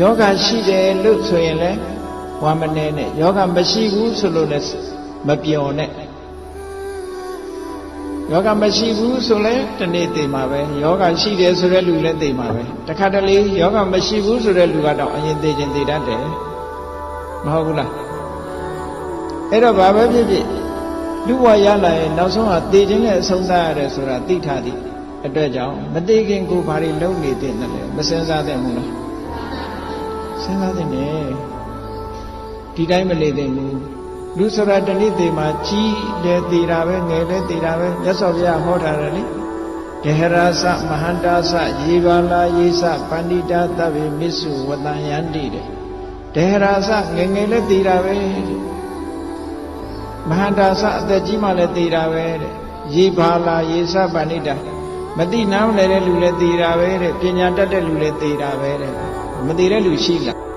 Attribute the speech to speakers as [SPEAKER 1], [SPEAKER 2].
[SPEAKER 1] ယောဂရှိတယ်လို့ဆိုရင်လည်းဝမ်းမနေနဲ့ယောဂမရှိဘူးဆိုလို့လည်းမပြောနဲ့ယောဂမရှိဘူးဆိုလဲတနေ့သိမှာပဲယောဂရှိတယ်ဆိုတဲ့လူလည်းသိမှာပဲတခါတလေယောဂမရှိဘူးဆိုတဲ့လူကတော့အရင်သိချင်းသိတတ်တယ်မဟုတ်ဘူးလားအဲ့တော့ဘာပဲဖြစ်ဖြစ်လူဘဝရလာရင်နောက်ဆုံးဟာသိချင်းနဲ့အဆုံးသတ်ရတယ်ဆိုတာသိထားသည်အတွက်ကြောင့်မသိခင်ကိုဘာတွေလုပ်နေသင့်တယ်လဲမစင်စားသင့်ဘူးလားစဉ်းစားသင့်တယ်ဒီတိုင်းမနေသင့်ဘူးလူဆိုတာတနေ့သေးမှာကြီးတယ်သေးတာပဲငယ်လည်းသေးတာပဲမြတ်စွာဘုရားဟောထားတယ်လေဒေဟရာစမဟန္တာစယေဘာလာယေစပန္တိတာသဗ္ဗေမစ္စုဝတံယန္တိတဲ့ဒေဟရာစငယ်ငယ်လည်းသေးတာပဲမဟန္တာစအသက်ကြီးမှလည်းသေးတာပဲတဲ့ယေဘာလာယေစပန္တိတာမသိနားမလဲတဲ့လူလည်းသေးတာပဲတဲ့ပညာတတ်တဲ့လူလည်းသေးတာပဲတဲ့မသေးတဲ့လူရှိလား